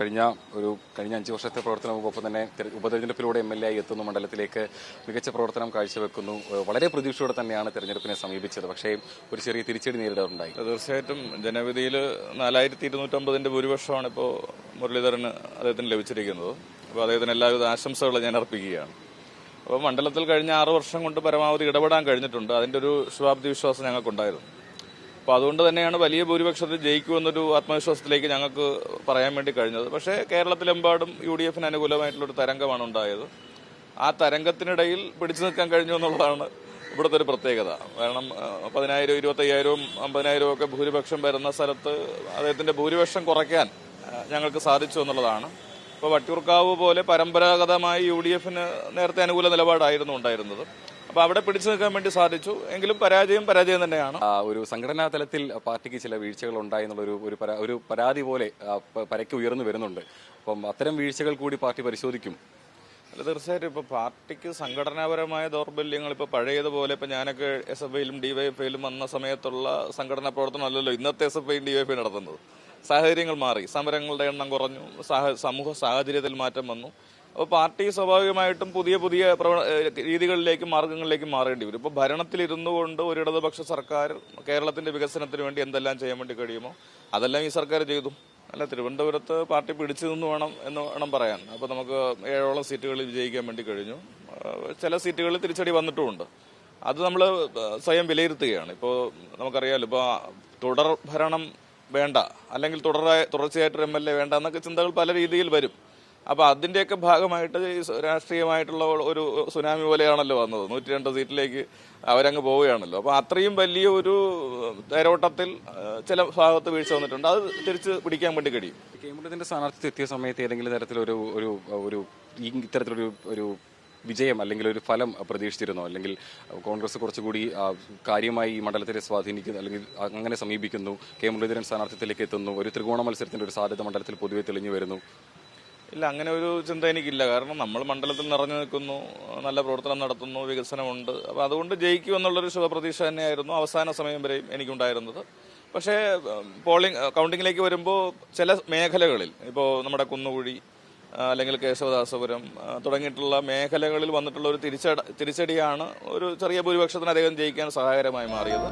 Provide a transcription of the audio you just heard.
കഴിഞ്ഞ 5 വർഷത്തെ പ്രവർത്തനമൊപ്പം തന്നെ ഉപതെരഞ്ഞെടുപ്പിലൂടെ MLA ആയി എത്തുന്ന മണ്ഡലത്തിലേക്ക് മികച്ച പ്രവർത്തനം കാഴ്ചവെക്കുന്നു. വളരെ പ്രതീക്ഷയോടെ തന്നെയാണ് തെരഞ്ഞെടുപ്പിനെ സമീപിച്ചത്. പക്ഷേ ഒരു ചെറിയ തിരിച്ചടി നേരിടാറുണ്ടായി. തീർച്ചയായിട്ടും ജനവിധിയിൽ 4250 ഭൂരിപക്ഷമാണ് ഇപ്പോൾ മുരളീധരന് അദ്ദേഹത്തിന് ലഭിച്ചിരിക്കുന്നത്. അപ്പോൾ അദ്ദേഹത്തിന് എല്ലാവിധ ആശംസകളും ഞാൻ അർപ്പിക്കുകയാണ്. അപ്പോൾ മണ്ഡലത്തിൽ കഴിഞ്ഞ 6 വർഷം കൊണ്ട് പരമാവധി ഇടപെടാൻ കഴിഞ്ഞിട്ടുണ്ട്. അതിൻ്റെ ഒരു ശുഭാപ്തി വിശ്വാസം ഞങ്ങൾക്കുണ്ടായിരുന്നു. അപ്പോൾ അതുകൊണ്ട് തന്നെയാണ് വലിയ ഭൂരിപക്ഷത്തിൽ ജയിക്കുമെന്നൊരു ആത്മവിശ്വാസത്തിലേക്ക് ഞങ്ങൾക്ക് പറയാൻ വേണ്ടി കഴിഞ്ഞത്. പക്ഷേ കേരളത്തിലെമ്പാടും UDF അനുകൂലമായിട്ടുള്ളൊരു തരംഗമാണ് ഉണ്ടായത്. ആ തരംഗത്തിനിടയിൽ പിടിച്ചു നിൽക്കാൻ കഴിഞ്ഞു എന്നുള്ളതാണ് ഇവിടുത്തെ ഒരു പ്രത്യേകത. കാരണം 10,000, 25,000, 50,000 ഒക്കെ ഭൂരിപക്ഷം വരുന്ന സ്ഥലത്ത് അദ്ദേഹത്തിന്റെ ഭൂരിപക്ഷം കുറയ്ക്കാൻ ഞങ്ങൾക്ക് സാധിച്ചു എന്നുള്ളതാണ്. ഇപ്പോൾ വട്ടിയൂർക്കാവ് പോലെ പരമ്പരാഗതമായി UDFന് നേരത്തെ അനുകൂല നിലപാടായിരുന്നു ഉണ്ടായിരുന്നത്. അപ്പോൾ അവിടെ പിടിച്ചു നിൽക്കാൻ വേണ്ടി സാധിച്ചു. എങ്കിലും പരാജയം തന്നെയാണ്. ഒരു സംഘടനാ തലത്തിൽ പാർട്ടിക്ക് ചില വീഴ്ചകൾ ഉണ്ടായി എന്നുള്ള ഒരു പരാതി പോലെ പരക്കെ ഉയർന്നു വരുന്നുണ്ട്. അപ്പം അത്തരം വീഴ്ചകൾ കൂടി പാർട്ടി പരിശോധിക്കും. അല്ല, തീർച്ചയായിട്ടും ഇപ്പോൾ പാർട്ടിക്ക് സംഘടനാപരമായ ദൗർബല്യങ്ങൾ ഇപ്പോൾ പഴയതുപോലെ ഇപ്പോൾ ഞാനൊക്കെ SFIയിലും DYFIയിലും വന്ന സമയത്തുള്ള സംഘടനാ പ്രവർത്തനം അല്ലല്ലോ ഇന്നത്തെ SFIയും DYFIയും നടത്തുന്നത്. സാഹചര്യങ്ങൾ മാറി, സമരങ്ങളുടെ എണ്ണം കുറഞ്ഞു, സമൂഹ സാഹചര്യത്തിൽ മാറ്റം വന്നു. അപ്പോൾ പാർട്ടി സ്വാഭാവികമായിട്ടും പുതിയ രീതികളിലേക്കും മാർഗങ്ങളിലേക്കും മാറേണ്ടി വരും. ഇപ്പോൾ ഭരണത്തിലിരുന്നു കൊണ്ട് ഒരു ഇടതുപക്ഷ സർക്കാർ കേരളത്തിന്റെ വികസനത്തിന് വേണ്ടി എന്തെല്ലാം ചെയ്യാൻ വേണ്ടി കഴിയുമോ അതെല്ലാം ഈ സർക്കാർ ചെയ്തു. അല്ല, തിരുവനന്തപുരത്ത് പാർട്ടി പിടിച്ചു നിന്ന് വേണം പറയാൻ. അപ്പോൾ നമുക്ക് 7ഓളം സീറ്റുകളിൽ വിജയിക്കാൻ വേണ്ടി കഴിഞ്ഞു. ചില സീറ്റുകളിൽ തിരിച്ചടി വന്നിട്ടുമുണ്ട്. അത് നമ്മൾ സ്വയം വിലയിരുത്തുകയാണ്. ഇപ്പോൾ നമുക്കറിയാമല്ലോ, ഇപ്പോൾ തുടർ ഭരണം വേണ്ട, അല്ലെങ്കിൽ തുടർച്ചയായിട്ടൊരു MLA വേണ്ട എന്നൊക്കെ ചിന്തകൾ പല രീതിയിൽ വരും. അപ്പോൾ അതിൻ്റെയൊക്കെ ഭാഗമായിട്ട് രാഷ്ട്രീയമായിട്ടുള്ള ഒരു സുനാമി പോലെയാണല്ലോ വന്നത്. 102 സീറ്റിലേക്ക് അവരങ്ങ് പോവുകയാണല്ലോ. അപ്പോൾ അത്രയും വലിയ ഒരു തേരോട്ടത്തിൽ ചില ഭാഗത്ത് വീഴ്ച വന്നിട്ടുണ്ട്. അത് തിരിച്ച് പിടിക്കാൻ വേണ്ടി കഴിയും. മുരളീധരന്റെ സ്ഥാനാർത്ഥി എത്തിയ സമയത്ത് ഏതെങ്കിലും തരത്തിലൊരു ഇത്തരത്തിലൊരു വിജയം അല്ലെങ്കിൽ ഒരു ഫലം പ്രതീക്ഷിച്ചിരുന്നോ? അല്ലെങ്കിൽ കോൺഗ്രസ് കുറച്ചുകൂടി കാര്യമായി ഈ മണ്ഡലത്തെ സ്വാധീനിക്കുന്നു അല്ലെങ്കിൽ അങ്ങനെ സമീപിക്കുന്നു, മുരളീധരൻ സ്ഥാനാർത്ഥിത്വത്തിലേക്ക് എത്തുന്നു, ഒരു ത്രികോണ മത്സരത്തിന്റെ ഒരു സാധ്യത മണ്ഡലത്തിൽ പൊതുവെ തെളിഞ്ഞു വരുന്നു? ഇല്ല, അങ്ങനെ ഒരു ചിന്ത എനിക്കില്ല. കാരണം നമ്മൾ മണ്ഡലത്തിൽ നിറഞ്ഞു നിൽക്കുന്നു, നല്ല പ്രവർത്തനം നടത്തുന്നു, വികസനമുണ്ട്. അപ്പോൾ അതുകൊണ്ട് ജയിക്കുമെന്നുള്ളൊരു ശുഭപ്രതീക്ഷ തന്നെയായിരുന്നു അവസാന സമയം വരെയും എനിക്കുണ്ടായിരുന്നത്. പക്ഷേ കൗണ്ടിങ്ങിലേക്ക് വരുമ്പോൾ ചില മേഖലകളിൽ, ഇപ്പോൾ നമ്മുടെ കുന്നുകുഴി അല്ലെങ്കിൽ കേശവദാസപുരം തുടങ്ങിയിട്ടുള്ള മേഖലകളിൽ വന്നിട്ടുള്ള ഒരു തിരിച്ചടിയാണ് ഒരു ചെറിയ ഭൂരിപക്ഷത്തിന് അദ്ദേഹം ജയിക്കാൻ സഹായകരമായി മാറിയത്.